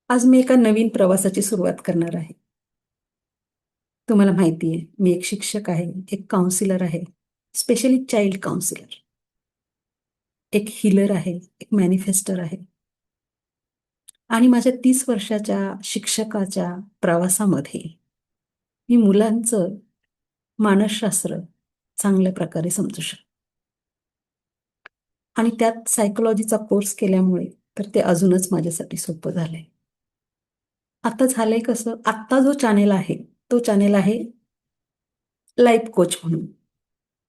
आज मी एका नवीन प्रवासाची सुरुवात करणार आहे. तुम्हाला माहिती आहे, मी एक शिक्षक आहे, एक काउन्सिलर आहे, स्पेशली चाइल्ड काउन्सिलर, एक हीलर आहे, एक मॅनिफेस्टर आहे आणि माझ्या 30 वर्षाच्या शिक्षकाच्या प्रवासामध्ये मी मुलांचं मानसशास्त्र चांगल्या प्रकारे समजू शकते आणि त्यात सायकोलॉजीचा कोर्स केल्यामुळे तर ते अजूनच माझ्यासाठी सोपं झालंय. आता झालंय कसं, आत्ता जो चॅनेल आहे, तो चॅनेल आहे लाईफ कोच म्हणून.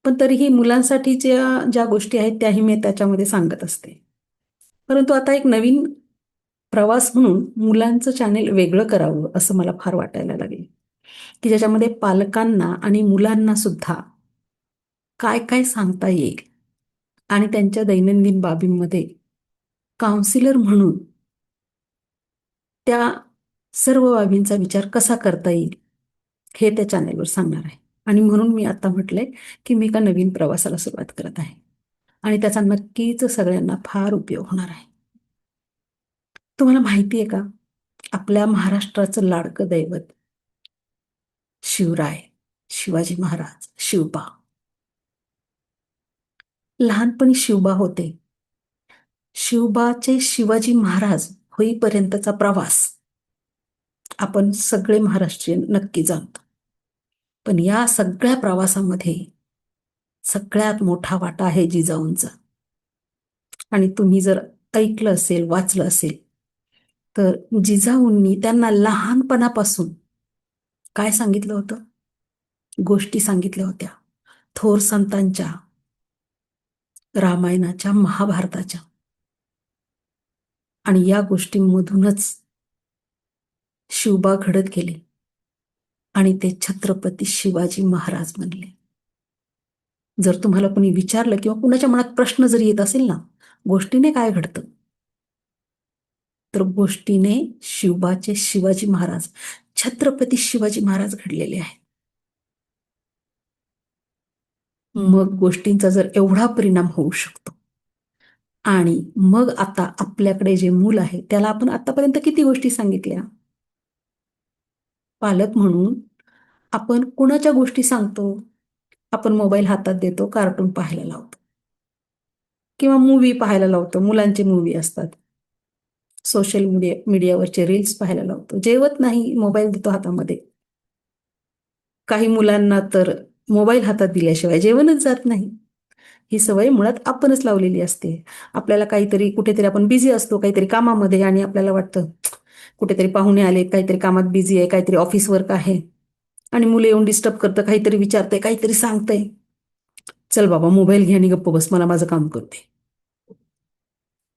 पण तरीही मुलांसाठी ज्या गोष्टी आहेत त्याही मी त्याच्यामध्ये सांगत असते. परंतु आता एक नवीन प्रवास म्हणून मुलांचं चॅनेल वेगळं करावं असं मला फार वाटायला लागले, की ज्याच्यामध्ये पालकांना आणि मुलांना सुद्धा काय काय सांगता येईल आणि त्यांच्या दैनंदिन बाबींमध्ये काउन्सिलर म्हणून त्या सर्व बाबींचा विचार कसा करता येईल हे त्या चॅनेलवर सांगणार आहे. आणि म्हणून मी आता म्हटलंय, की मी एका नवीन प्रवासाला सुरुवात करत आहे आणि त्याचा नक्कीच सगळ्यांना फार उपयोग होणार आहे. तुम्हाला माहिती आहे का, आपल्या महाराष्ट्राचं लाडकं दैवत शिवराय, शिवाजी महाराज, शिवबा. लहानपणी शिवबा होते. शिवबाचे शिवाजी महाराज होईपर्यंतचा प्रवास आपण सगळे महाराष्ट्रीयन नक्की जाणतो. पण या सगळ्या प्रवासामध्ये सगळ्यात मोठा वाटा आहे जिजाऊंचा. आणि तुम्ही जर ऐकलं असेल, वाचलं असेल, तर जिजाऊंनी त्यांना लहानपणापासून काय सांगितलं होतं? गोष्टी सांगितल्या होत्या. थोर संतांच्या, रामायणाच्या, महाभारताच्या. आणि या गोष्टींमधूनच शिवबा घडत गेले आणि ते छत्रपती शिवाजी महाराज बनले. जर तुम्हाला कोणी विचारलं किंवा कुणाच्या मनात प्रश्न जर येत असेल ना, गोष्टीने काय घडतं? तर गोष्टीने शिवबाचे शिवाजी महाराज, छत्रपती शिवाजी महाराज घडलेले आहेत. मग गोष्टींचा जर एवढा परिणाम होऊ शकतो आणि मग आता आपल्याकडे जे मूल आहे त्याला आपण आतापर्यंत किती गोष्टी सांगितल्या? पालक म्हणून आपण कुणाच्या गोष्टी सांगतो? आपण मोबाईल हातात देतो, कार्टून पाहायला लावतो किंवा मूव्ही पाहायला लावतो. मुलांचे मूव्ही असतात. सोशल मीडियावरचे रील्स पाहायला लावतो. जेवत नाही, मोबाईल देतो हातामध्ये. काही मुलांना तर मोबाईल हातात दिल्याशिवाय जेवणच जात नाही. ही सवय मुळात आपणच लावलेली असते. आपल्याला काहीतरी कुठेतरी आपण बिझी असतो, काहीतरी कामामध्ये आणि आपल्याला वाटतं कुठेतरी पाहुणे आले, काहीतरी कामात बिझी आहे, काहीतरी ऑफिस वर्क आहे आणि मुलं येऊन डिस्टर्ब करतं, काहीतरी विचारतंय, काहीतरी सांगतंय. चल बाबा मोबाईल घे आणि गप्प बस, मला माझं काम करू दे.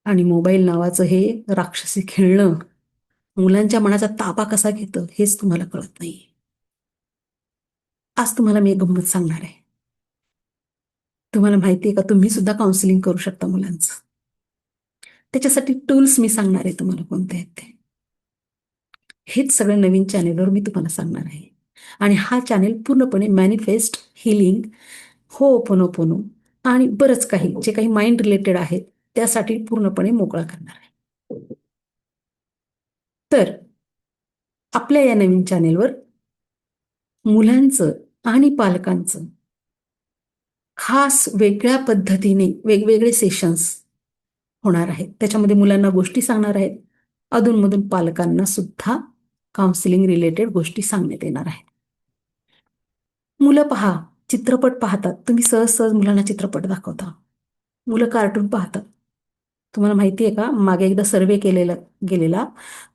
आणि मोबाईल नावाचं हे राक्षसी खेळणं मुलांच्या मनाचा ताबा कसा घेतं हेच तुम्हाला कळत नाही. आज तुम्हाला मी एक गंमत सांगणार आहे. तुम्हाला माहिती आहे का, तुम्ही सुद्धा काउन्सिलिंग करू शकता मुलांचं. त्याच्यासाठी टूल्स मी सांगणार आहे तुम्हाला कोणते आहेत ते. हेच सगळं नवीन चॅनेलवर मी तुम्हाला सांगणार आहे. आणि हा चॅनेल पूर्णपणे मॅनिफेस्ट, हिलिंग, होओपोनोपोनो आणि बरंच काही जे काही माइंड रिलेटेड आहेत त्यासाठी पूर्णपणे मोकळा करणार आहे. तर आपल्या या नवीन चॅनेलवर मुलांचं आणि पालकांचं खास वेगळ्या पद्धतीने वेगवेगळे सेशन्स होणार आहेत. त्याच्यामध्ये मुलांना गोष्टी सांगणार आहेत. अधूनमधून पालकांना सुद्धा काउन्सिलिंग रिलेटेड गोष्टी सांगण्यात येणार आहेत. मुलं पहा, चित्रपट पाहतात. तुम्ही सहज सहज मुलांना चित्रपट दाखवता. मुलं कार्टून पाहतात. तुम्हाला माहिती आहे का, मागे एकदा सर्वे गेलेला,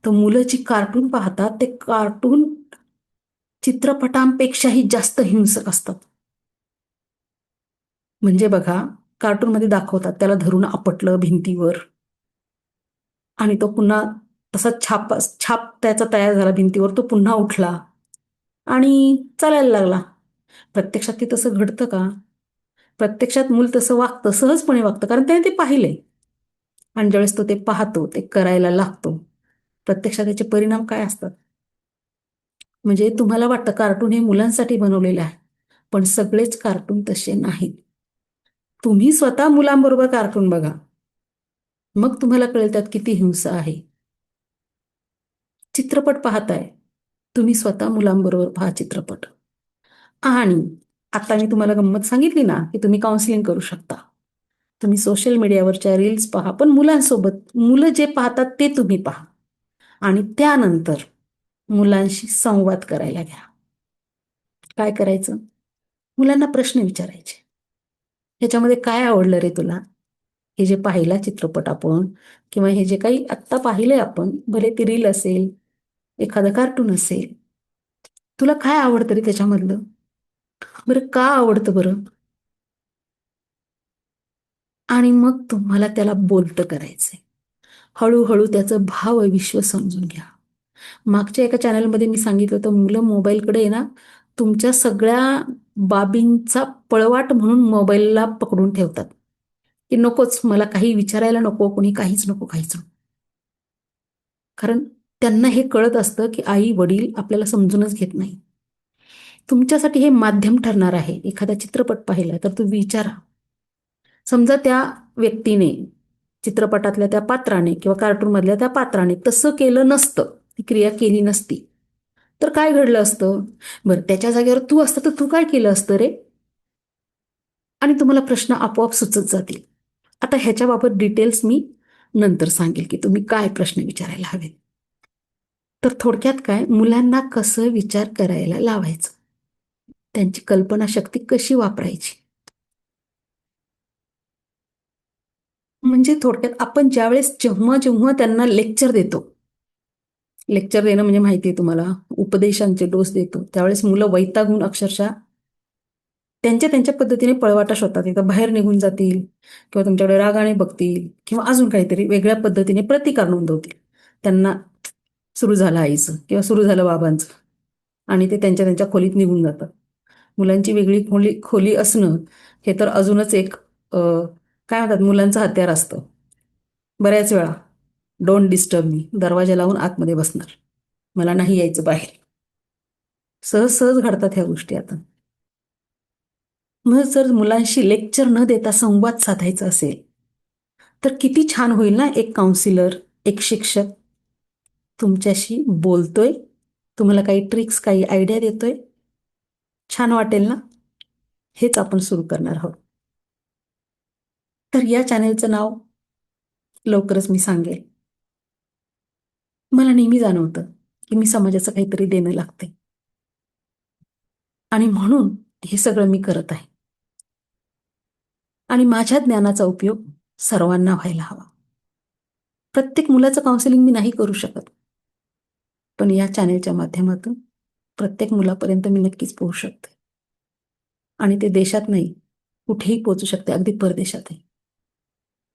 तर मुलं जी कार्टून पाहतात ते कार्टून चित्रपटांपेक्षाही जास्त हिंसक असतात. म्हणजे बघा, कार्टूनमध्ये दाखवतात त्याला धरून आपटलं भिंतीवर आणि तो पुन्हा तसा छाप त्याचा तयार झाला भिंतीवर, तो पुन्हा उठला आणि चालायला लागला. प्रत्यक्षात ते तसं घडतं का? प्रत्यक्षात मूल तसं वागतं, सहजपणे वागतं, कारण त्याने ते पाहिलंय. आणि ज्यावेळेस तो ते पाहतो, ते करायला लागतो, प्रत्यक्षात त्याचे परिणाम काय असतात? म्हणजे तुम्हाला वाटतं कार्टून हे मुलांसाठी बनवलेलं आहे, पण सगळेच कार्टून तसे नाहीत. तुम्ही स्वतः मुलांबरोबर कार्टून बघा, मग तुम्हाला कळेल त्यात किती हिंसा आहे. चित्रपट पाहताय, तुम्ही स्वतः मुलांबरोबर पहा चित्रपट. आणि आता मी तुम्हाला गंमत सांगितली ना, की तुम्ही काउन्सिलिंग करू शकता. तुम्ही सोशल मीडियावरच्या रील्स पहा, पण मुलांसोबत मुलं जे पाहतात ते तुम्ही पहा. आणि त्यानंतर मुलांशी संवाद करायला घ्या. काय करायचं? मुलांना प्रश्न विचारायचे. ह्याच्यामध्ये काय आवडलं रे तुला? हे जे पाहिला चित्रपट आपण किंवा हे जे काही आत्ता पाहिलंय आपण, भले ती रील असेल, एखादं कार्टून असेल, तुला काय आवडतं रे त्याच्यामधलं? बरं का आवडतं बरं? आणि मग तुम्हाला त्याला बोलतं करायचंय. हळूहळू त्याचं भावविश्व समजून घ्या. मागच्या एका चॅनलमध्ये मी सांगितलं होतं, मुलं मोबाईलकडे आहे ना, तुमच्या सगळ्या बाबींचा पळवाट म्हणून मोबाईलला पकडून ठेवतात, की नकोच मला काही विचारायला नको, कोणी काहीच नको, काहीच नको. कारण त्यांना हे कळत असतं, की आई-वडील आपल्याला समजूनच घेत नाही. तुमच्यासाठी हे माध्यम ठरणार आहे. एखादा चित्रपट पाहिला तर तुम्ही विचारा. समजा त्या व्यक्तीने, चित्रपटातल्या त्या पात्राने किंवा कार्टूनमधल्या त्या पात्राने तसं केलं नसतं, ती क्रिया केली नसती, तर काय घडलं असतं? बरं, त्याच्या जागेवर तू असतं तर तू काय केलं असतं रे? आणि तुम्हाला प्रश्न आपोआप सुचत जातील. आता ह्याच्याबाबत डिटेल्स मी नंतर सांगेल, की तुम्ही काय प्रश्न विचारायला हवेत. तर थोडक्यात काय, मुलांना कसं विचार करायला लावायचं? त्यांची कल्पनाशक्ती कशी वापरायची? म्हणजे थोडक्यात आपण ज्यावेळेस जेव्हा त्यांना लेक्चर देतो, लेक्चर देणं म्हणजे माहिती आहे तुम्हाला, उपदेशांचे डोस देतो, त्यावेळेस मुलं वैतागून अक्षरशः त्यांच्या पद्धतीने पळवाटा शोधतात. एकतर बाहेर निघून जातील किंवा तुमच्याकडे रागाने बघतील किंवा अजून काहीतरी वेगळ्या पद्धतीने प्रतिकार नोंदवतील. त्यांना सुरू झालं आईचं किंवा सुरू झालं बाबांचं आणि ते त्यांच्या खोलीत निघून जातात. मुलांची वेगळी खोली असणं हे तर अजूनच एक काय म्हणतात, मुलांचं हत्यार असतं. बऱ्याच वेळा डोंट डिस्टर्ब मी, दरवाजा लावून आतमध्ये बसणार. मला नाही यायचं बाहेर. सहज सहज घडतात ह्या गोष्टी आता. मग जर मुलांशी लेक्चर न देता संवाद साधायचा असेल, तर किती छान होईल ना, एक काउन्सिलर, एक शिक्षक तुमच्याशी बोलतोय, तुम्हाला काही ट्रिक्स, काही आयडिया देतोय. छान वाटेल ना? हेच आपण सुरू करणार आहोत. तर या चॅनेलचं नाव लवकरच मी सांगेल. मला नेहमी जाणवतं, की मी समाजाचं काहीतरी देणं लागते. आणि म्हणून हे सगळं मी करत आहे. आणि माझ्या ज्ञानाचा उपयोग सर्वांना व्हायला हवा. प्रत्येक मुलाचं काउन्सिलिंग मी नाही करू शकत. पण या चॅनेलच्या माध्यमातून प्रत्येक मुलापर्यंत मी नक्कीच पोहोचू शकते. आणि ते देशात नाही, कुठेही पोहोचू शकते, अगदी परदेशातही.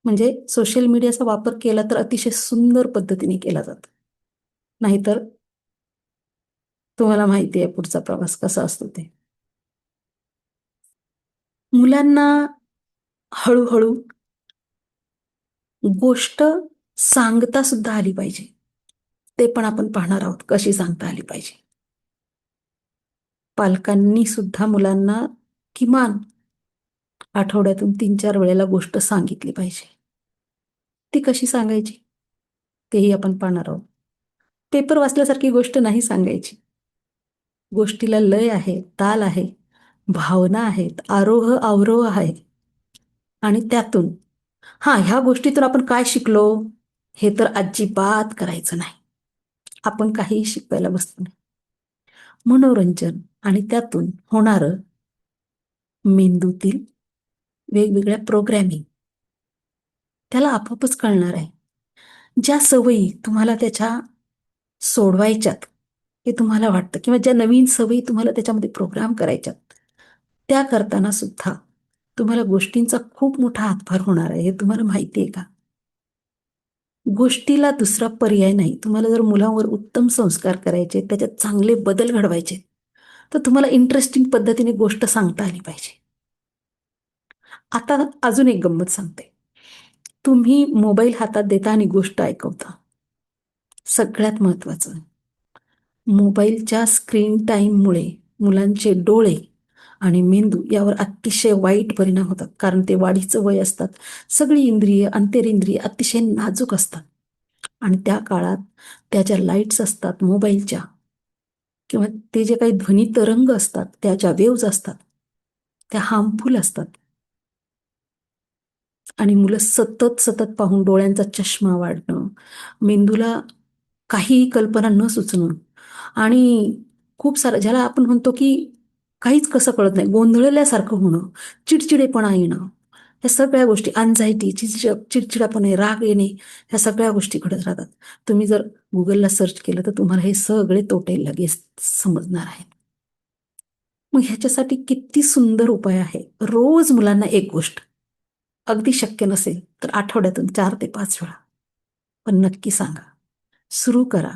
म्हणजे सोशल मीडियाचा वापर केला तर अतिशय सुंदर पद्धतीने केला जातो. नाहीतर तुम्हाला माहिती आहे पुढचा प्रवास कसा असतो ते. मुलांना हळू गोष्ट सांगता सुद्धा आली पाहिजे. ते पण आपण पाहणार आहोत, कशी सांगता आली पाहिजे. पालकांनी सुद्धा मुलांना किमान आठवड्यातून 3-4 वेळेला गोष्ट सांगितली पाहिजे. ती कशी सांगायची? तेही आपण पाहणार आहोत. पेपर वाचल्यासारखी गोष्ट नाही सांगायची. गोष्टीला लय आहे, ताल आहे, भावना आहेत, आरोह-अवरोह आहे आणि त्यातून ह्या गोष्टीतून आपण काय शिकलो? हे तर अजिबात करायचं नाही. आपण काहीही शिकवायला बसतो नाही. मनोरंजन आणि त्यातून होणारं मेंदूतील वेगवेगळ्या प्रोग्रॅमिंग त्याला आपोआपच कळणार आहे. ज्या सवयी तुम्हाला त्याच्या सोडवायच्यात, हे तुम्हाला वाटतं किंवा ज्या नवीन सवयी तुम्हाला त्याच्यामध्ये प्रोग्राम करायच्यात, त्या करताना सुद्धा तुम्हाला गोष्टींचा खूप मोठा हातभार होणार आहे. हे तुम्हाला माहिती आहे का? गोष्टीला दुसरा पर्याय नाही. तुम्हाला जर मुलांवर उत्तम संस्कार करायचे, त्याच्यात चांगले बदल घडवायचे, तर तुम्हाला इंटरेस्टिंग पद्धतीने गोष्ट सांगता आली पाहिजे. आता अजून एक गंमत सांगते. तुम्ही मोबाईल हातात देता आणि गोष्ट ऐकवता. सगळ्यात महत्त्वाचं, मोबाईलच्या स्क्रीन टाईममुळे मुलांचे डोळे आणि मेंदू यावर अतिशय वाईट परिणाम होतात. कारण ते वाढीचं वय असतात. सगळी इंद्रिय, अंतरिंद्रिय अतिशय नाजूक असतात. आणि त्या काळात त्या ज्या लाईट्स असतात मोबाईलच्या किंवा ते जे काही ध्वनी तरंग असतात, त्या ज्या वेव्ज असतात, त्या हार्मफुल असतात. आणि मुलं सतत सतत पाहून डोळ्यांचा चष्मा वाढणं, मेंदूला काहीही कल्पना न सुचणं आणि खूप सारं ज्याला आपण म्हणतो की काहीच कसं कळत नाही, गोंधळल्यासारखं होणं, चिडचिडेपणा येणं, या सगळ्या गोष्टी, अँझायटी, चिडचिडापणे, राग येणे, ह्या सगळ्या गोष्टी घडत राहतात. तुम्ही जर Googleला सर्च केलं तर तुम्हाला हे सगळे तोटे लगेच समजणार आहेत. मग ह्याच्यासाठी किती सुंदर उपाय आहे. रोज मुलांना एक गोष्ट, अगदी शक्य नसेल तर आठवड्यातून 4 ते 5 वेळा, पण नक्की सांगा. सुरू करा.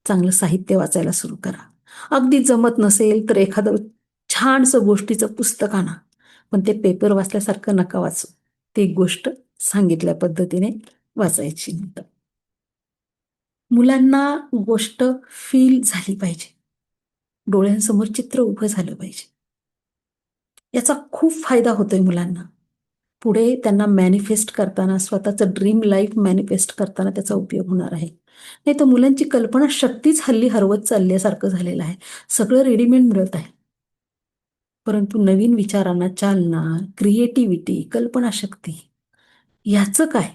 चांगलं साहित्य वाचायला सुरू करा. अगदी जमत नसेल तर एखादं छानसं गोष्टीचं पुस्तक आणा. पण ते पेपर वाचल्यासारखं नका वाचू. ती गोष्ट सांगितल्या पद्धतीने वाचायची. मुलांना गोष्ट फील झाली पाहिजे. डोळ्यांसमोर चित्र उभं झालं पाहिजे. याचा खूप फायदा होतोय मुलांना. पुढे त्यांना मॅनिफेस्ट करताना, स्वतःचं ड्रीम लाईफ मॅनिफेस्ट करताना त्याचा उपयोग होणार आहे. नाहीतर मुलांची कल्पना शक्तीच हल्ली हरवत चालल्यासारखं झालेलं आहे. सगळं रेडीमेड मिळत आहे. परंतु नवीन विचारांना चालना, क्रिएटिव्हिटी, कल्पनाशक्ती याचं काय?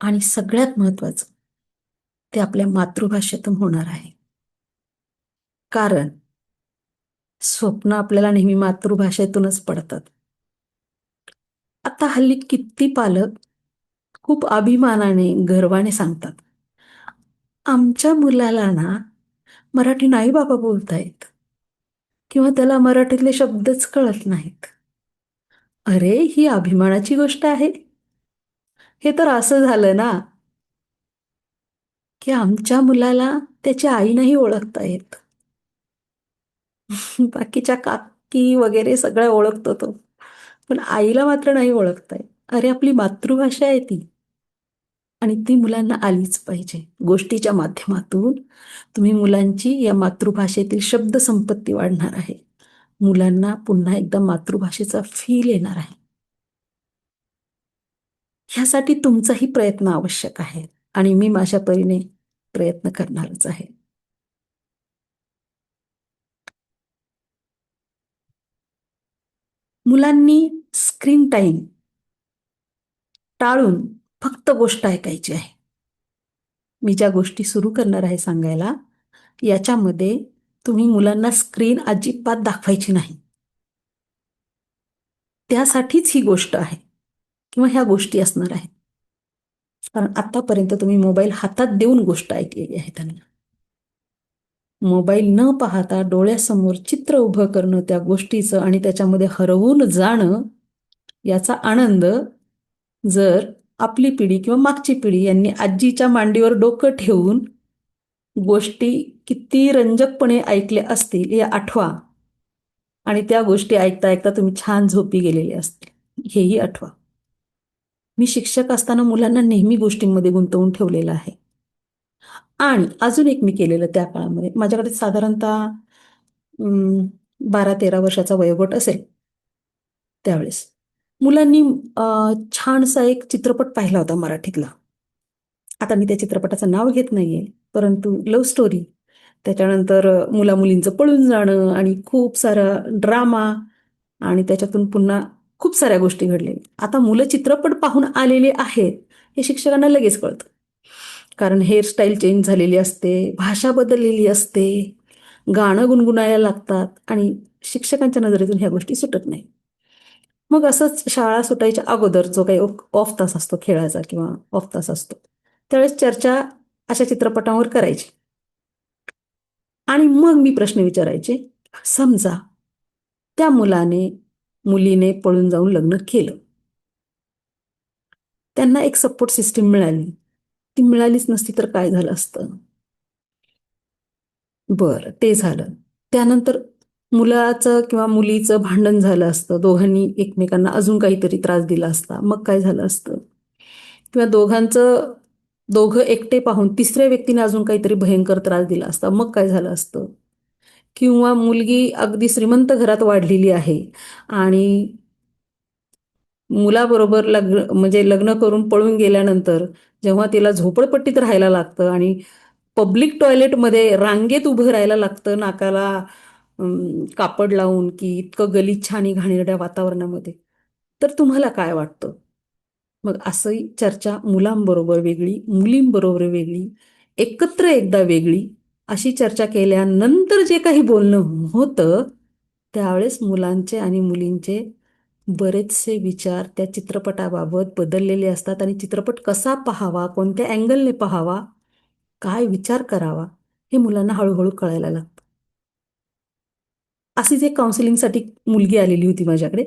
आणि सगळ्यात महत्त्वाचं, ते आपल्या मातृभाषेतून होणार आहे. कारण स्वप्न आपल्याला नेहमी मातृभाषेतूनच पडतात. आता हल्ली किती पालक खूप अभिमानाने, गर्वाने सांगतात, आमच्या मुलाला ना मराठी नाही बाबा बोलता येत किंवा त्याला मराठीतले शब्दच कळत नाहीत. अरे, ही अभिमानाची गोष्ट आहे. हे तर असं झालं ना, की आमच्या मुलाला त्याची आई नाही ओळखता येत. बाकीच्या काकी वगैरे सगळ्या ओळखतो तो. पण आईला मात्र नाही ओळखता येत. अरे, आपली मातृभाषा आहे ती आणि ती मुलांना आलीच पाहिजे. गोष्टीच्या माध्यमातून तुम्ही मुलांची या मातृभाषेतील शब्दसंपत्ती वाढणार आहे. मुलांना पुन्हा एकदा मातृभाषेचा फील येणार आहे. ह्यासाठी तुमचाही प्रयत्न आवश्यक आहे आणि मी माझ्या परीने प्रयत्न करणारच आहे. मुलांनी स्क्रीन टाईम टाळून फक्त गोष्ट ऐकायची आहे. मी ज्या गोष्टी सुरू करणार आहे सांगायला, याच्यामध्ये तुम्ही मुलांना स्क्रीन अजिबात दाखवायची नाही. त्यासाठीच ही गोष्ट आहे किंवा ह्या गोष्टी असणार आहेत. कारण आतापर्यंत तुम्ही मोबाईल हातात देऊन गोष्ट ऐकलेली आहे त्यांना. मोबाईल न पाहता डोळ्यासमोर चित्र उभं करणं त्या गोष्टीचं आणि त्याच्यामध्ये हरवून जाणं, याचा आनंद जर आपली पिढी किंवा मागची पिढी यांनी आजीच्या मांडीवर डोकं ठेवून गोष्टी किती रंजकपणे ऐकल्या असतील हे आठवा आणि त्या गोष्टी ऐकता ऐकता तुम्ही छान झोपी गेलेले असतील हेही आठवा. मी शिक्षक असताना मुलांना नेहमी गोष्टींमध्ये गुंतवून ठेवलेलं आहे. आणि अजून एक मी केलेलं त्या काळामध्ये, माझ्याकडे साधारणतः 12-13 वर्षाचा वयोगट असेल त्यावेळेस. मुलांनी छानसा एक चित्रपट पाहिला होता मराठीतला. आता मी त्या चित्रपटाचं नाव घेत नाहीये, परंतु लव्ह स्टोरी. त्याच्यानंतर मुला-मुलींचं पळून जाणं आणि खूप सारा ड्रामा आणि त्याच्यातून पुन्हा खूप साऱ्या गोष्टी घडलेल्या. आता मुलं चित्रपट पाहून आलेले आहेत, हे शिक्षकांना लगेच कळतं. कारण हेअरस्टाईल चेंज झालेली असते, भाषा बदललेली असते, गाणं गुणगुणायला लागतात आणि शिक्षकांच्या नजरेतून ह्या गोष्टी सुटत नाहीत. मग असंच शाळा सुटायच्या अगोदर जो काही ऑफ तास असतो खेळाचा किंवा ऑफ तास असतो, त्यावेळेस चर्चा अशा चित्रपटांवर करायची. आणि मग मी प्रश्न विचारायचे, समजा त्या मुलीने पळून जाऊन लग्न केलं. त्यांना एक सपोर्ट सिस्टीम मिळाली. ती मिळालीच नसती तर काय झालं असतं? बरं, ते झालं. त्यानंतर मुलाचं किंवा मुलीचं भांडण झालं असतं. दोघांनी एकमेकांना अजून काहीतरी त्रास दिला असता. मग काय झालं असतं? किंवा दोघं एकटे पाहून तिसऱ्या व्यक्तीने अजून काहीतरी भयंकर त्रास दिला असता. मग काय झालं असतं? किंवा मुलगी अगदी श्रीमंत घरात वाढलेली आहे आणि मुलाबरोबर लग्न करून पळून गेल्यानंतर जेव्हा तिला झोपडपट्टीत राहायला लागतं आणि पब्लिक टॉयलेटमध्ये रांगेत उभं राहायला लागतं नाकाला कापड लावून की इतकं गलिच्छ आणि घाणेरड्या वातावरणामध्ये, तर तुम्हाला काय वाटतं? मग असंही चर्चा मुलांबरोबर वेगळी, मुलींबरोबर वेगळी, एकत्र एकदा वेगळी, अशी चर्चा केल्यानंतर जे काही बोलणं होतं, त्यावेळेस मुलांचे आणि मुलींचे बरेचसे विचार त्या चित्रपटाबाबत बदललेले असतात आणि चित्रपट कसा पाहावा, कोणत्या अँगलने पाहावा, काय विचार करावा, हे मुलांना हळूहळू कळायला लागतं. अशीच एक काउन्सिलिंगसाठी मुलगी आलेली होती माझ्याकडे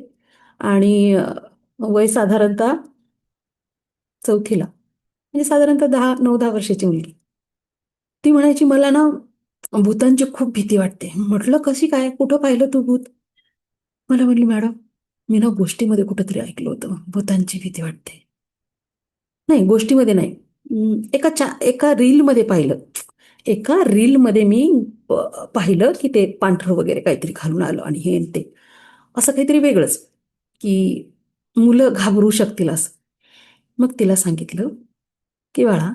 आणि वय साधारणतः चौथीला, म्हणजे साधारणतः 9-10 वर्षाची मुलगी. ती म्हणायची, "मला ना भूतांची खूप भीती वाटते." म्हटलं, "कशी काय? कुठं पाहिलं तू भूत?" मला म्हणली, "मॅडम, मी ना गोष्टीमध्ये कुठेतरी ऐकलं होतं, भूतांची भीती वाटते." नाही, गोष्टीमध्ये नाही. एका रीलमध्ये पाहिलं. एका रीलमध्ये मी पाहिलं, की ते पांढरं वगैरे काहीतरी घालून आलं आणि हे आणि ते. असं काहीतरी वेगळंच, की मुलं घाबरू शकतील असं. मग तिला सांगितलं, की "बाळा,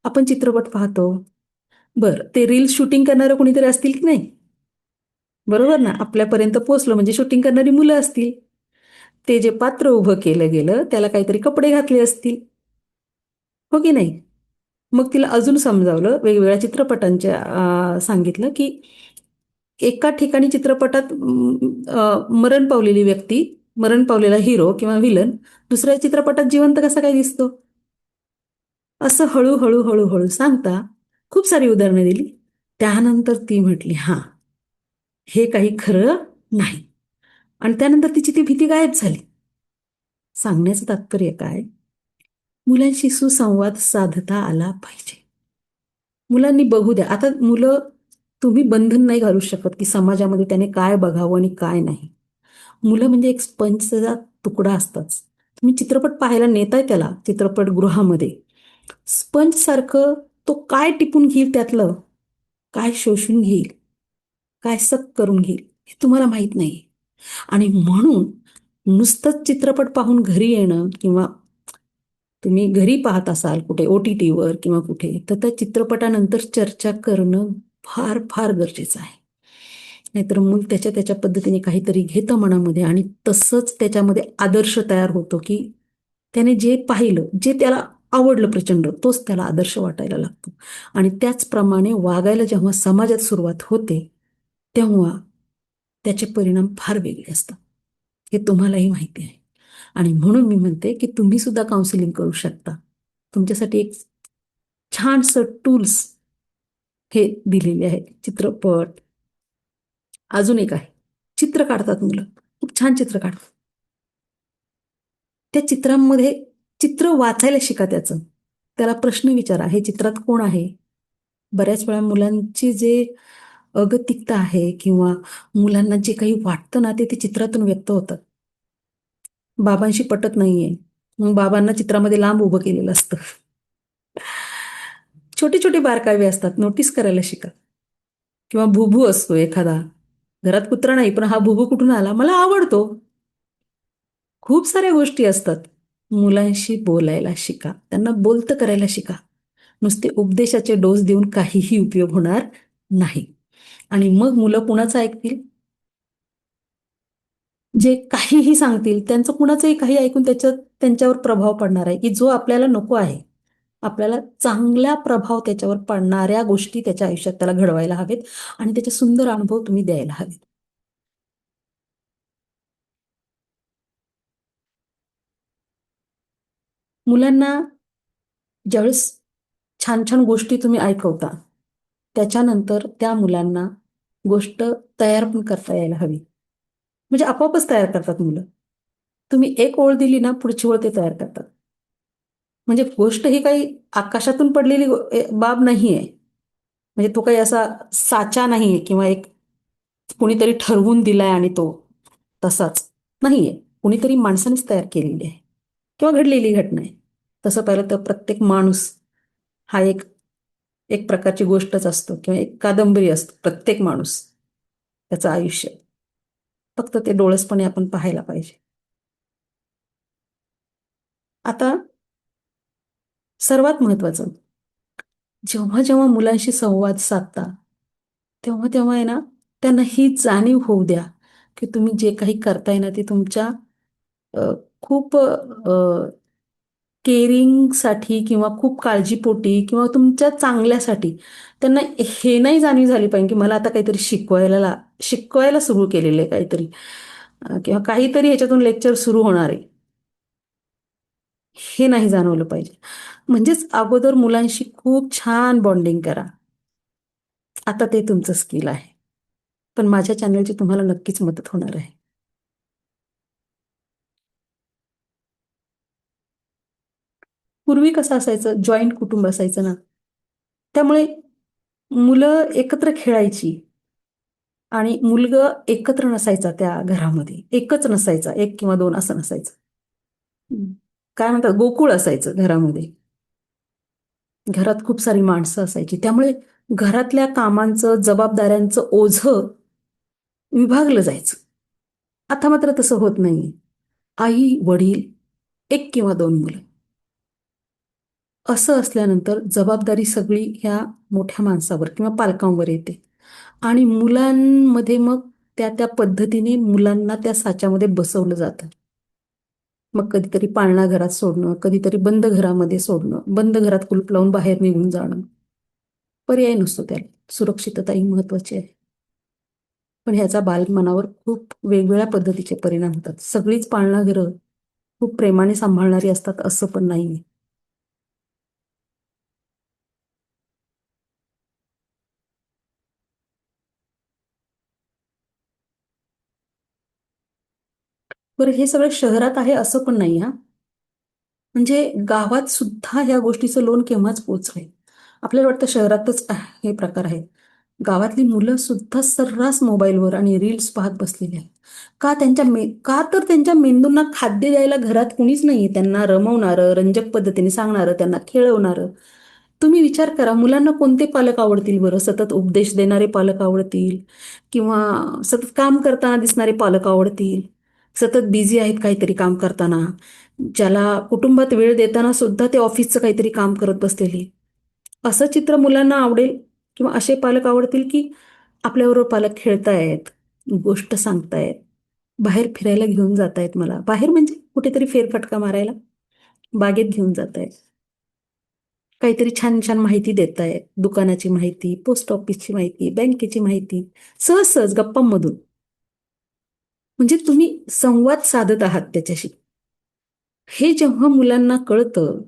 आपण चित्रपट पाहतो. बरं, ते रील शूटिंग करणारं कोणीतरी असतील की नाही? बरोबर ना? आपल्यापर्यंत पोहोचलं म्हणजे शूटिंग करणारी मुलं असतील. ते जे पात्र उभं केलं गेलं, त्याला काहीतरी कपडे घातले असतील. हो की नाही?" मग तिला अजून समजावलं, वेगवेगळ्या चित्रपटांच्या सांगितलं, की एका ठिकाणी चित्रपटात मरण पावलेली व्यक्ती, मरण पावलेला हिरो किंवा व्हिलन दुसऱ्या चित्रपटात जिवंत कसा काय दिसतो? असं हळू-हळू, हळू-हळू सांगता खूप सारी उदाहरणं दिली. त्यानंतर ती म्हटली, "हां, हे काही खरं नाही." आणि त्यानंतर तिची ती भीती गायब झाली. सांगण्याचं तात्पर्य काय? मुलांशी सुसंवाद साधता आला पाहिजे. मुलांनी बघू द्या. आता मुलं तुम्ही बंधन नाही घालू शकत, की समाजामध्ये त्याने काय बघावं आणि काय नाही. मुलं म्हणजे एक स्पंजचा तुकडा असताच. तुम्ही चित्रपट पाहायला नेताय त्याला चित्रपटगृहामध्ये. स्पंजसारखं तो काय टिपून घेईल त्यातलं, काय शोषून घेईल, काय सक करून घेईल, हे तुम्हाला माहीत नाही. आणि म्हणून नुसतंच चित्रपट पाहून घरी येणं किंवा तुम्ही घरी पाहत असाल कुठे ओ-टी-टीवर किंवा कुठे, तर त्या चित्रपटानंतर चर्चा करणं फार, फार गरजेचं आहे. नाहीतर मूल त्याच्या त्याच्या पद्धतीने काहीतरी घेतं मनामध्ये आणि तसंच त्याच्यामध्ये आदर्श तयार होतो, की त्याने जे पाहिलं, जे त्याला आवडलं प्रचंड, तोच त्याला आदर्श वाटायला लागतो. आणि त्याचप्रमाणे वागायला जेव्हा समाजात सुरुवात होते, तेव्हा त्याचे परिणाम फार वेगळे असतात. हे तुम्हालाही माहिती आहे. आणि म्हणून मी म्हणते, की तुम्ही सुद्धा काउन्सिलिंग करू शकता. तुमच्यासाठी एक छानसं टूल्स हे दिलेले आहेत. चित्रपट, अजून एक आहे. चित्र काढतात मुलं. खूप छान चित्र काढतात. त्या चित्रांमध्ये चित्र वाचायला शिका त्याचं. त्याला प्रश्न विचारा, "हे चित्रात कोण आहे?" बऱ्याच वेळा मुलांची जे अगतिकता आहे किंवा मुलांना जे काही वाटतं ना, ते चित्रातून व्यक्त होतं. बाबांशी पटत नाहीये. मग बाबांना चित्रामध्ये लांब उभं केलेलं असतं. छोटे-छोटे बारकावे असतात, नोटीस करायला शिका. किंवा भुबू असतो एखादा. घरात कुत्रा नाही, पण हा भुबू कुठून आला? मला आवडतो. खूप साऱ्या गोष्टी असतात. मुलांशी बोलायला शिका. त्यांना बोलतं करायला शिका. नुसते उपदेशाचे डोस देऊन काहीही उपयोग होणार नाही. आणि मग मुलं कुणाचं ऐकतील? जे काहीही सांगतील, त्यांचं कुणाचंही काही ऐकून त्यांच्यावर प्रभाव पडणार आहे, की जो आपल्याला नको आहे. आपल्याला चांगला प्रभाव त्याच्यावर पडणाऱ्या गोष्टी त्याच्या आयुष्यात त्याला घडवायला हवेत आणि त्याचे सुंदर अनुभव तुम्ही द्यायला हवेत. मुलांना ज्यावेळेस छान-छान गोष्टी तुम्ही ऐकवता, त्याच्यानंतर त्या मुलांना गोष्ट तयार पण करता यायला हवी. म्हणजे आपोआपच तयार करतात मुलं. तुम्ही एक ओळ दिली ना, पुढची ओळ ते तयार करतात. म्हणजे गोष्ट ही काही आकाशातून पडलेली बाब नाहीये. म्हणजे तो काही असा साचा नाहीये किंवा एक कुणीतरी ठरवून दिलाय आणि तो तसाच नाहीये. कुणीतरी माणसानेच तयार केलेली आहे किंवा घडलेली घटना आहे. तसं पाहिलं तर प्रत्येक माणूस हा एक एक प्रकारची गोष्टच असतो किंवा एक कादंबरी असतो प्रत्येक माणूस, त्याचं आयुष्य. फक्त ते डोळसपणे आपण पाहायला पाहिजे. आता सर्वात महत्वाचं, जेव्हा जेव्हा मुलांशी संवाद साधता, तेव्हा तेव्हा आहे ना, त्यांना ही जाणीव होऊ द्या, की तुम्ही जे काही करताय ना, ते तुमच्या अ, खूप केअरिंगसाठी किंवा खूप काळजीपोटी किंवा तुमच्या चांगल्यासाठी. त्यांना हे नाही जाणीव झाली पाहिजे, की मला आता काहीतरी शिकवायला सुरू केलेलं आहे काहीतरी, किंवा काहीतरी ह्याच्यातून लेक्चर सुरू होणार आहे. हे नाही जाणवलं पाहिजे. म्हणजेच अगोदर मुलांशी खूप छान बॉन्डिंग करा. आता ते तुमचं स्किल आहे. पण माझ्या चॅनलची तुम्हाला नक्कीच मदत होणार आहे. पूर्वी कसं असायचं, जॉइंट कुटुंब असायचं ना. त्यामुळे मुलं एकत्र खेळायची आणि मुलगा एकत्र नसायचा त्या घरामध्ये. एकच नसायचा, एक किंवा दोन असं नसायचं. हं. काय म्हणतात, गोकुळ असायचं घरामध्ये. घरात खूप सारी माणसं असायची. त्यामुळे घरातल्या कामांचं, जबाबदाऱ्यांचं ओझं विभागलं जायचं. आता मात्र तसं होत नाहीये. आई, वडील, एक किंवा दोन मुलं. असं असल्यानंतर जबाबदारी सगळी ह्या मोठ्या माणसावर किंवा पालकांवर येते आणि मुलांमध्ये मग त्या पद्धतीने मुलांना त्या साच्यामध्ये बसवलं जातं. मग कधीतरी पाळणा घरात सोडणं, कधीतरी बंद घरामध्ये सोडणं, बंद घरात कुलूप लावून बाहेर निघून जाणं. पर्याय नसतो त्याला. सुरक्षितता ही महत्वाची आहे. पण ह्याचा बालमनावर खूप वेगवेगळ्या पद्धतीचे परिणाम होतात. सगळीच पाळणा घरं खूप प्रेमाने सांभाळणारी असतात असं पण नाहीये. बरं, हे सगळं शहरात आहे असं पण नाही हां. म्हणजे गावात सुद्धा ह्या गोष्टीचं लोण केव्हाच पोहोचलंय. आपल्याला वाटतं शहरातच हे प्रकार आहेत. गावातली मुलं सुद्धा सर्रास मोबाईलवर आणि रील्स पाहत बसलेली आहेत. का तर त्यांच्या मेंदूंना खाद्य द्यायला घरात कुणीच नाहीये. त्यांना रमवणारं, रंजक पद्धतीने सांगणारं, त्यांना खेळवणारं. तुम्ही विचार करा, मुलांना कोणते पालक आवडतील बरं? सतत उपदेश देणारे पालक आवडतील किंवा सतत काम करताना दिसणारे पालक आवडतील? सतत बिझी आहेत काहीतरी काम करताना, ज्याला कुटुंबात वेळ देताना सुद्धा ते ऑफिसचं काहीतरी काम करत बसलेले. असं चित्र मुलांना आवडेल किंवा असे पालक आवडतील, की आपल्याबरोबर पालक खेळतायत, गोष्ट सांगतायत, बाहेर फिरायला घेऊन जातायत मला. बाहेर म्हणजे कुठेतरी फेरफटका मारायला, बागेत घेऊन जातायत. काहीतरी छान-छान माहिती देतायत. दुकानाची माहिती, पोस्ट ऑफिसची माहिती, बँकेची माहिती, सहज-सहज गप्पांमधून. म्हणजे तुम्ही संवाद साधत आहात त्याच्याशी. हे जेव्हा मुलांना कळतं,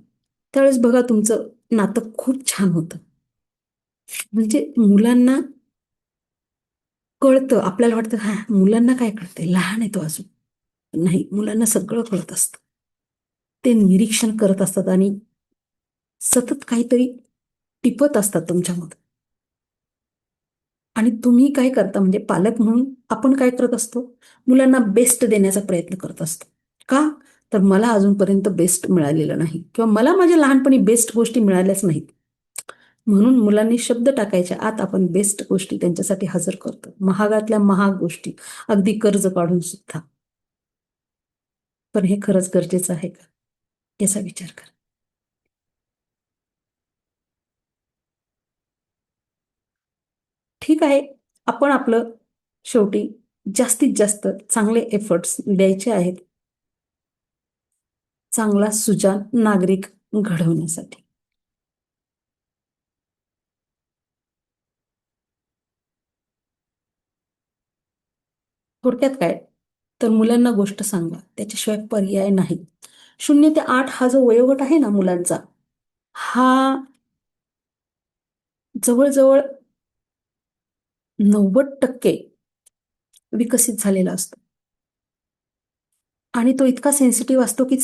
त्यावेळेस बघा तुमचं नातं खूप छान होतं. म्हणजे मुलांना कळतं. आपल्याला वाटतं हां, मुलांना काय कळतंय? लहान आहे तो अजून. नाही, मुलांना सगळं कळत असतं. ते निरीक्षण करत असतात आणि सतत काहीतरी टिपत असतात तुमच्यामध्ये. आणि तुम्ही काय करता म्हणजे पालक म्हणून आपण काय करत असतो? मुलांना बेस्ट देण्याचा प्रयत्न करत असतो. का? तर मला अजूनपर्यंत बेस्ट मिळालेलं नाही किंवा मला माझ्या लहानपणी बेस्ट गोष्टी मिळाल्याच नाहीत. म्हणून मुलांनी शब्द टाकायच्या आत आपण बेस्ट गोष्टी त्यांच्यासाठी हजर करतो. महागातल्या महाग गोष्टी, अगदी कर्ज काढून सुद्धा. पण हे खरंच गरजेचं आहे का? याचा विचार करा. ठीक आहे, आपण आपलं शेवटी जास्तीत जास्त चांगले एफर्ट्स द्यायचे आहेत, चांगला सुजाण नागरिक घडवण्यासाठी. थोडक्यात काय? तर मुलांना गोष्ट सांगा. त्याच्याशिवाय पर्याय नाही. 0 ते 8 हा जो वयोगट आहे ना मुलांचा, हा जवळ-जवळ 90% विकसित झालेला असतो आणि तो इतका सेन्सिटिव्ह असतो, की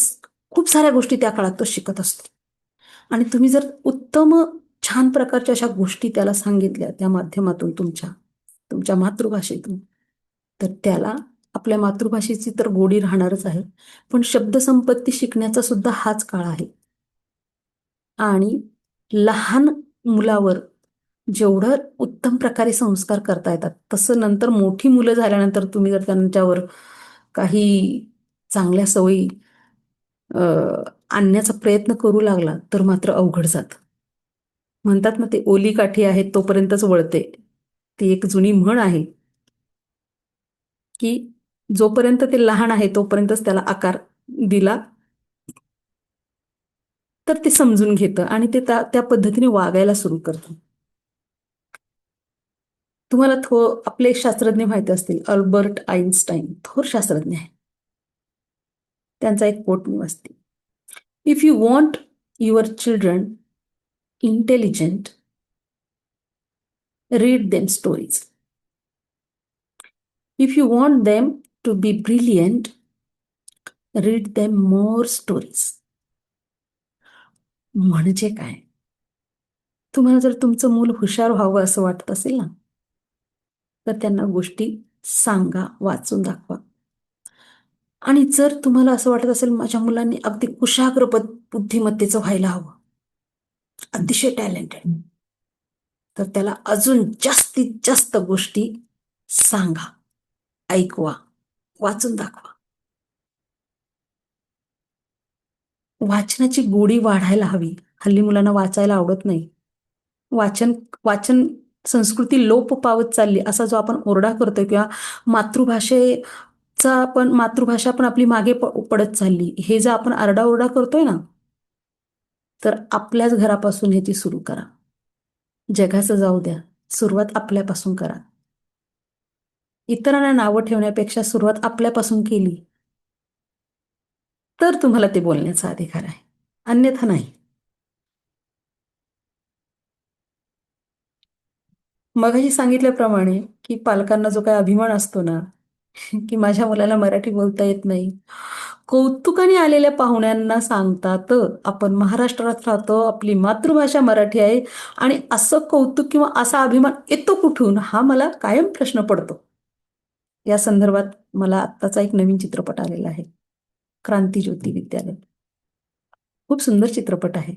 खूप साऱ्या गोष्टी त्या काळात तो शिकत असतो. आणि तुम्ही जर उत्तम छान प्रकारच्या अशा गोष्टी त्याला सांगितल्या त्या माध्यमातून तुमच्या, तुमच्या मातृभाषेतून, तर त्याला आपल्या मातृभाषेची तर गोडी राहणारच आहे. पण शब्दसंपत्ती शिकण्याचा सुद्धा हाच काळ आहे. आणि लहान मुलावर जेवढं उत्तम प्रकारे संस्कार करता येतात, तसं नंतर मोठी मुलं झाल्यानंतर तुम्ही जर त्यांच्यावर काही चांगल्या सवयी आणण्याचा प्रयत्न करू लागला तर मात्र अवघड जात. म्हणतात ना, ते ओली काठी आहे तोपर्यंतच वळते. ती एक जुनी म्हण आहे की जोपर्यंत ते लहान आहे तोपर्यंतच त्याला आकार दिला तर ते समजून घेतं आणि ते त्या पद्धतीने वागायला सुरू करतं. तुम्हाला आपले शास्त्रज्ञ माहिती असतील, अल्बर्ट आइन्स्टाईन थोर शास्त्रज्ञ आहे. त्यांचा एक कोट मी वाचते. If you want your children intelligent, read them stories. If you want them to be brilliant, read them more stories. म्हणजे काय? तुम्हाला जर तुमचं मूल हुशार व्हावं असं वाटत असेल ना, तर त्यांना गोष्टी सांगा, वाचून दाखवा. आणि जर तुम्हाला असं वाटत असेल माझ्या मुलांनी अगदी कुशाग्र बुद्धिमत्तेचं व्हायला हवं, अतिशय टॅलेंटेड, तर त्याला अजून जास्तीत जास्त गोष्टी सांगा, ऐकवा, वाचून दाखवा. वाचनाची गोडी वाढायला हवी. हल्ली मुलांना वाचायला आवडत नाही. वाचन वाचन संस्कृती लोप पावत चालली असा जो आपण ओरडा करतोय किंवा मातृभाषा पण आपली मागे पडत चालली, हे जर आपण आरडाओरडा करतोय ना, तर आपल्याच घरापासून ह्याची सुरू करा. जगाचं जाऊ द्या, सुरुवात आपल्यापासून करा. इतरांना नावं ठेवण्यापेक्षा सुरुवात आपल्यापासून केली तर तुम्हाला ते बोलण्याचा अधिकार आहे, अन्यथा नाही. मगाशी सांगितल्याप्रमाणे की पालकांना जो काही अभिमान असतो ना, की माझ्या मुलाला मराठी बोलता येत नाही, कौतुकाने आलेल्या पाहुण्यांना सांगतात आपण महाराष्ट्रात राहतो, आपली मातृभाषा मराठी आहे, आणि असं कौतुक किंवा असा अभिमान येतो कुठून, हा मला कायम प्रश्न पडतो. या संदर्भात मला आत्ताचा एक नवीन चित्रपट आलेला आहे, क्रांतिज्योती विद्यालय. खूप सुंदर चित्रपट आहे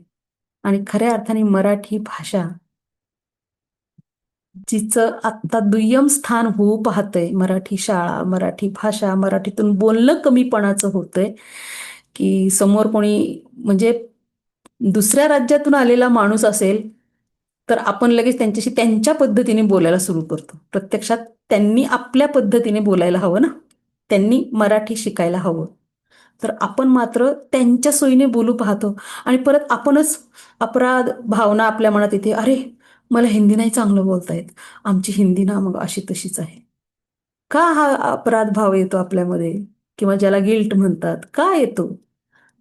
आणि खऱ्या अर्थाने मराठी भाषा जिचं आत्ता दुय्यम स्थान होऊ पाहतंय, मराठी शाळा, मराठी भाषा, मराठीतून बोलणं कमीपणाचं होतंय, की समोर कोणी म्हणजे दुसऱ्या राज्यातून आलेला माणूस असेल तर आपण लगेच त्यांच्याशी त्यांच्या पद्धतीने बोलायला सुरू करतो. प्रत्यक्षात त्यांनी आपल्या पद्धतीने बोलायला हवं ना, त्यांनी मराठी शिकायला हवं. तर आपण मात्र त्यांच्या सोयीने बोलू पाहतो आणि परत आपणच अपराध भावना आपल्या मनात येते, अरे मला हिंदी नाही चांगलं बोलता येत, आमची हिंदी ना मग अशी तशीच आहे. का हा अपराध भाव येतो आपल्यामध्ये, किंवा ज्याला गिल्ट म्हणतात, का येतो?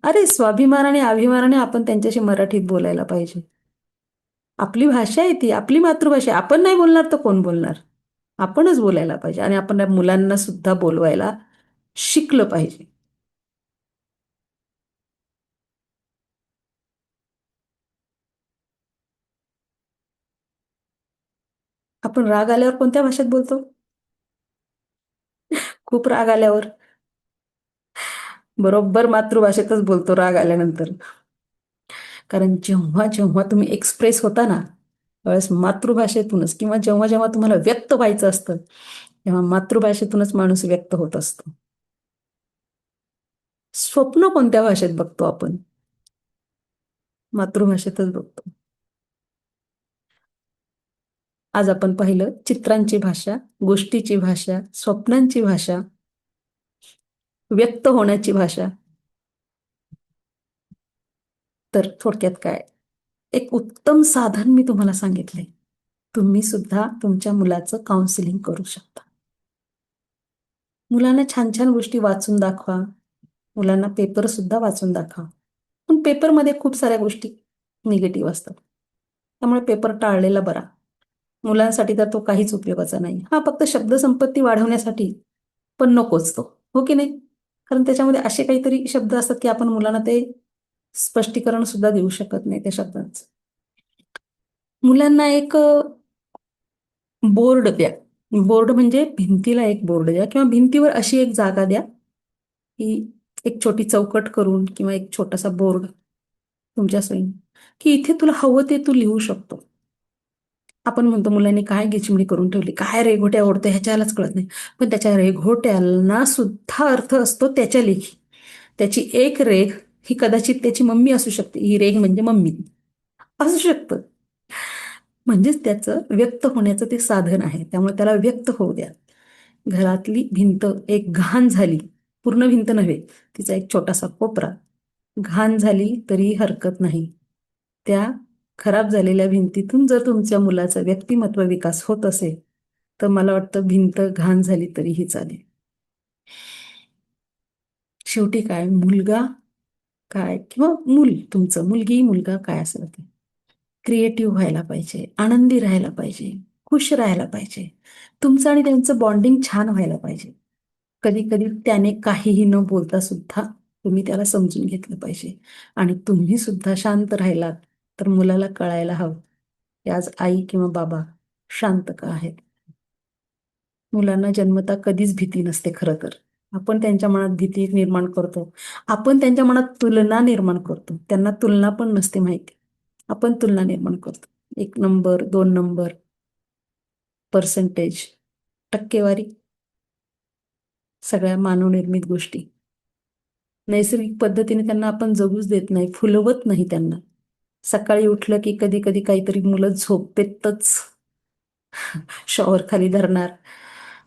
अरे स्वाभिमानाने अभिमानाने आपण त्यांच्याशी मराठीत बोलायला पाहिजे. आपली भाषा आहे ती, आपली मातृभाषा आहे. आपण नाही बोलणार तर कोण बोलणार? आपणच बोलायला पाहिजे आणि आपण मुलांना सुद्धा बोलवायला शिकलं पाहिजे. आपण राग आल्यावर कोणत्या भाषेत बोलतो? खूप राग आल्यावर बरोबर मातृभाषेतच बोलतो राग आल्यानंतर. कारण जेव्हा जेव्हा तुम्ही एक्सप्रेस होता ना, त्यावेळेस मातृभाषेतूनच, किंवा जेव्हा जेव्हा तुम्हाला व्यक्त व्हायचं असतं तेव्हा मातृभाषेतूनच माणूस व्यक्त होत असतो. स्वप्न कोणत्या भाषेत बघतो आपण? मातृभाषेतच बघतो. आज आपण पाहिलं चित्रांची भाषा, गोष्टीची भाषा, स्वप्नांची भाषा, व्यक्त होण्याची भाषा. तर थोडक्यात काय, एक उत्तम साधन मी तुम्हाला सांगितले. तुम्ही सुद्धा तुमच्या मुलाचं काउन्सिलिंग करू शकता. मुलांना छान छान गोष्टी वाचून दाखवा, मुलांना पेपर सुद्धा वाचून दाखवा. पण पेपरमध्ये खूप साऱ्या गोष्टी निगेटिव्ह असतात, त्यामुळे पेपर टाळलेला बरा. मुलांसाठी तर तो काहीच उपयोगाचा नाही. हा फक्त शब्दसंपत्ती वाढवण्यासाठी, पण नकोच तो, हो की नाही? कारण त्याच्यामध्ये असे काहीतरी शब्द असतात की आपण मुलांना ते स्पष्टीकरण सुद्धा देऊ शकत नाही त्या शब्दांचं. मुलांना एक बोर्ड द्या. बोर्ड म्हणजे भिंतीला एक बोर्ड द्या, किंवा भिंतीवर अशी एक जागा द्या की एक छोटी चौकट करून, किंवा एक छोटासा बोर्ड तुमच्या सोयीने, की इथे तुला हवं ते तू लिहू शकतो. आपण म्हणतो मुलांनी काय गिचमिडी करून ठेवली, काय रेघोट्या ओढते ह्याच्यालाच कळत नाही. पण त्याच्या रेघोट्याला सुद्धा अर्थ असतो त्याच्या लेखी. त्याची एक रेघ ही कदाचित त्याची मम्मी असू शकते, ही रेघ म्हणजे मम्मी असू शकतं. म्हणजेच त्याचं व्यक्त होण्याचं ते साधन आहे, त्यामुळे त्याला व्यक्त होऊ द्या. घरातली भिंत एक घाण झाली, पूर्ण भिंत नव्हे, तिचा एक छोटासा कोपरा घाण झाली तरीही हरकत नाही. त्या खराब झालेल्या भिंतीतून जर तुमच्या मुलाचा व्यक्तिमत्व विकास होत असेल, तर मला वाटतं भिंत घाण झाली तरीही चालेल. शेवटी काय, मुलगा काय किंवा मूल तुमचं, मुलगी मुलगा काय असेल ते क्रिएटिव्ह व्हायला पाहिजे, आनंदी राहायला पाहिजे, खुश राहायला पाहिजे. तुमचं आणि त्यांचं बॉन्डिंग छान व्हायला पाहिजे. कधी कधी त्याने काहीही न बोलता सुद्धा तुम्ही त्याला समजून घेतलं पाहिजे आणि तुम्ही सुद्धा शांत राहिलात तर मुलाला कळायला हवं की आज आई किंवा बाबा शांत का आहेत. मुलांना जन्मता कधीच भीती नसते खरं तर. आपण त्यांच्या मनात भीती निर्माण करतो, आपण त्यांच्या मनात तुलना निर्माण करतो. त्यांना तुलना पण नसते माहिती, आपण तुलना निर्माण करतो. 1 नंबर 2 नंबर, पर्सेंटेज, टक्केवारी, सगळ्या मानवनिर्मित गोष्टी नैसर्गिक पद्धतीने त्यांना आपण जगूच देत नाही, फुलवत नाही त्यांना. सकाळी उठलं की कधी कधी काहीतरी मुलं झोपेतच शॉवर खाली धरणार,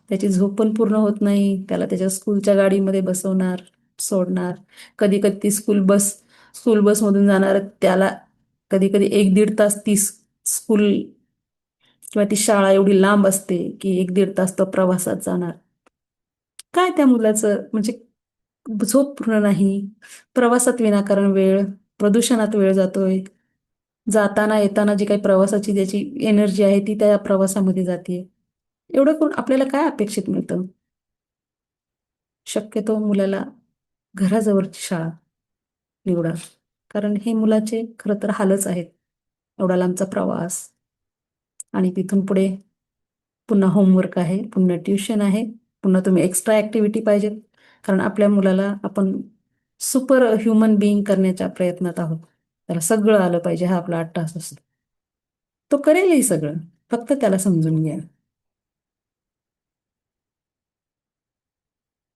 त्याची झोप पण पूर्ण होत नाही, त्याला त्याच्या स्कूलच्या गाडीमध्ये बसवणार, सोडणार. कधी कधी ती स्कूल बसमधून जाणार, त्याला कधी कधी 1-1.5 तास ती स्कूल किंवा ती शाळा एवढी लांब असते की 1-1.5 तास तो प्रवासात जाणार. काय त्या मुलाचं म्हणजे झोप पूर्ण नाही, प्रवासात विनाकारण वेळ, प्रदूषणात वेळ जातोय, जाताना येताना जी काही प्रवासाची त्याची एनर्जी आहे ती त्या प्रवासामध्ये जाते. एवढं करून आपल्याला काय अपेक्षित मिळतं? शक्यतो मुलाला घराजवळची शाळा निवडा, कारण हे मुलाचे खरं तर हालच आहेत. एवढा लांबचा प्रवास आणि तिथून पुढे पुन्हा होमवर्क आहे, पुन्हा ट्युशन आहे, पुन्हा तुम्ही एक्स्ट्रा ॲक्टिव्हिटी पाहिजेत. कारण आपल्या मुलाला आपण सुपर ह्युमन बिईंग करण्याच्या प्रयत्नात आहोत. त्याला सगळं आलं पाहिजे, हा आपला अट्टाहास असतो. तो करेल हे सगळं, फक्त त्याला समजून घ्या.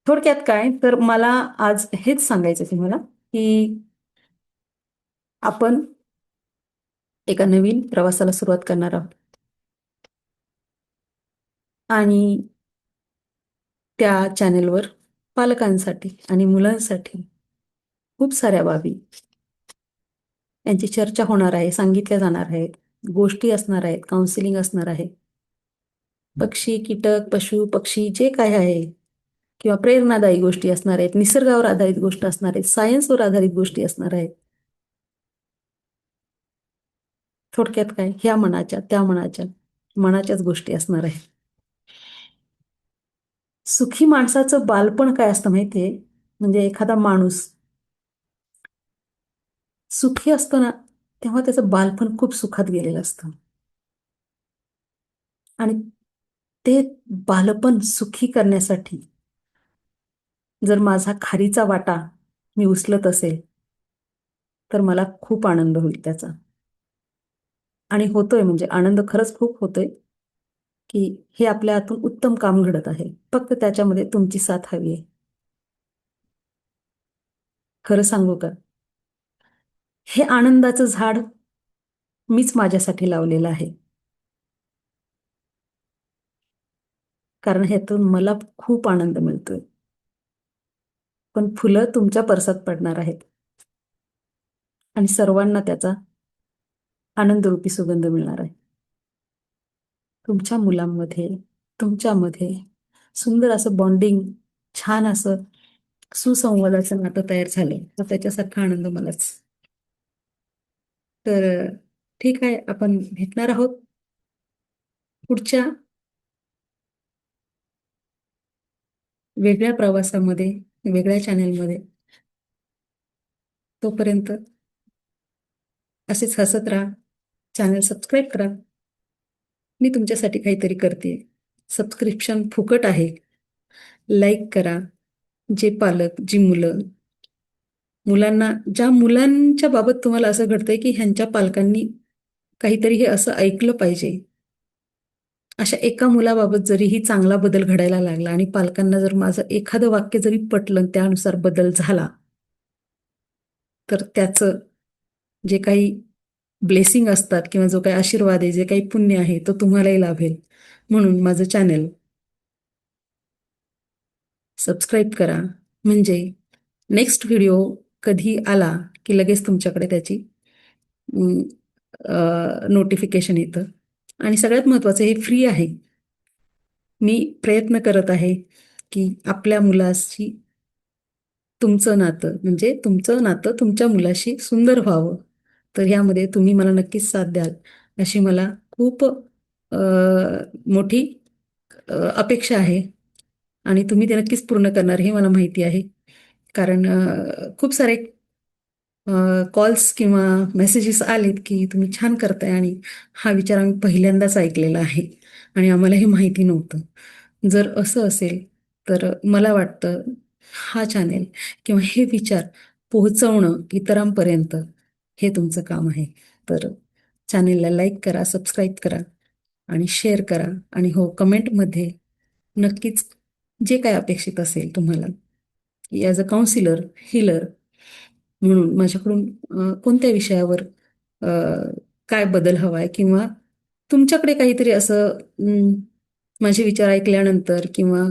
थोडक्यात काय तर मला आज हेच सांगायचं तुम्हाला की आपण एका नवीन प्रवासाला सुरुवात करणार आहोत आणि त्या चॅनेलवर पालकांसाठी आणि मुलांसाठी खूप साऱ्या बाबी यांची चर्चा होणार आहे, सांगितल्या जाणार आहेत, गोष्टी असणार आहेत, काउन्सिलिंग असणार आहे. पक्षी, कीटक, पशु, पक्षी जे काय आहे किंवा प्रेरणादायी गोष्टी असणार आहेत, निसर्गावर आधारित गोष्ट असणार आहेत, सायन्सवर आधारित गोष्टी असणार आहेत. थोडक्यात काय, ह्या मनाच्या त्या मनाच्याच गोष्टी असणार आहेत. सुखी माणसाचं बालपण काय असतं माहितीये, म्हणजे एखादा माणूस सुखी असतो ना, तेव्हा त्याचं बालपण खूप सुखात गेलेलं असतं आणि ते बालपण सुखी करण्यासाठी जर माझा खारीचा वाटा मी उचलत असेल तर मला खूप आनंद होईल त्याचा. आणि होतोय, म्हणजे आनंद खरंच खूप होतोय की हे आपल्या हातून उत्तम काम घडत आहे. फक्त त्याच्यामध्ये तुमची साथ हवी आहे. खरं सांगू का, हे आनंदाचं झाड मीच माझ्यासाठी लावलेलं आहे, कारण ह्यातून मला खूप आनंद मिळतोय. पण फुलं तुमच्या परसात पडणार आहेत आणि सर्वांना त्याचा आनंदरूपी सुगंध मिळणार आहे. तुमच्या मुलांमध्ये, तुमच्यामध्ये सुंदर असं बॉन्डिंग, छान असं सुसंवादाचं नातं तयार झालं तर त्याच्यासारखा आनंद मलाच. तर ठीक आहे, आपण भेटणार आहोत पुढच्या वेगळ्या प्रवासामध्ये, वेगळ्या चॅनेलमध्ये. तोपर्यंत असेच हसत राहा, चॅनल सबस्क्राईब करा. मी तुमच्यासाठी काहीतरी करते. सबस्क्रिप्शन फुकट आहे. लाईक करा. जे पालक, जी मुलं, मुलांना, ज्या मुलांच्या बाबत तुम्हाला असं घडतंय की ह्यांच्या पालकांनी काहीतरी हे असं ऐकलं पाहिजे, अशा एका मुलाबाबत जरीही चांगला बदल घडायला लागला आणि पालकांना जर माझं एखादं वाक्य जरी पटलं, त्यानुसार बदल झाला, तर त्याचं जे काही ब्लेसिंग असतात किंवा जो काही आशीर्वाद आहे, जे काही पुण्य आहे, तो तुम्हालाही लाभेल. म्हणून माझं चॅनल सबस्क्राईब करा, म्हणजे नेक्स्ट व्हिडिओ कधी आला की लगेच तुमच्याकडे त्याची नोटिफिकेशन येतं. आणि सगळ्यात महत्त्वाचं, हे फ्री आहे. मी प्रयत्न करत आहे की आपल्या मुलाशी तुमचं नातं, म्हणजे तुमचं नातं तुमच्या मुलाशी सुंदर व्हावं. तर ह्यामध्ये तुम्ही मला नक्कीच साथ द्याल, अशी मला खूप मोठी अपेक्षा आहे. आणि तुम्ही ते नक्कीच पूर्ण करणार हे मला माहिती आहे. कारण खूप सारे कॉल्स किंवा मेसेजेस आलेत की तुम्ही छान करताय, आणि हा विचार आम्ही पहिल्यांदाच ऐकलेला आहे आणि आम्हाला हे माहिती नव्हतं. जर असं असेल तर मला वाटतं हा चॅनेल किंवा हे विचार पोहोचवणं इतरांपर्यंत हे तुमचं काम आहे. तर चॅनेलला लाईक करा, सबस्क्राईब करा आणि शेअर करा. आणि हो, कमेंटमध्ये नक्कीच जे काय अपेक्षित असेल तुम्हाला, ॲज अ काउन्सिलर, हीलर म्हणून माझ्याकडून कोणत्या विषयावर अ, काय बदल हवा आहे, किंवा तुमच्याकडे काहीतरी असं माझे विचार ऐकल्यानंतर किंवा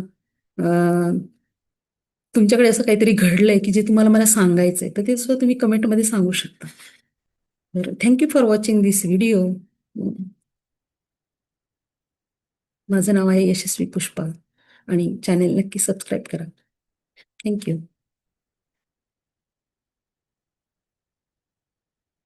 तुमच्याकडे असं काहीतरी घडलंय की जे तुम्हाला मला सांगायचंय, तर ते सुद्धा तुम्ही कमेंटमध्ये सांगू शकता. तर thank you for watching this video. माझं नाव आहे यशस्वी पुष्पा आणि चॅनेल नक्की सबस्क्राईब करा. थँक्यू.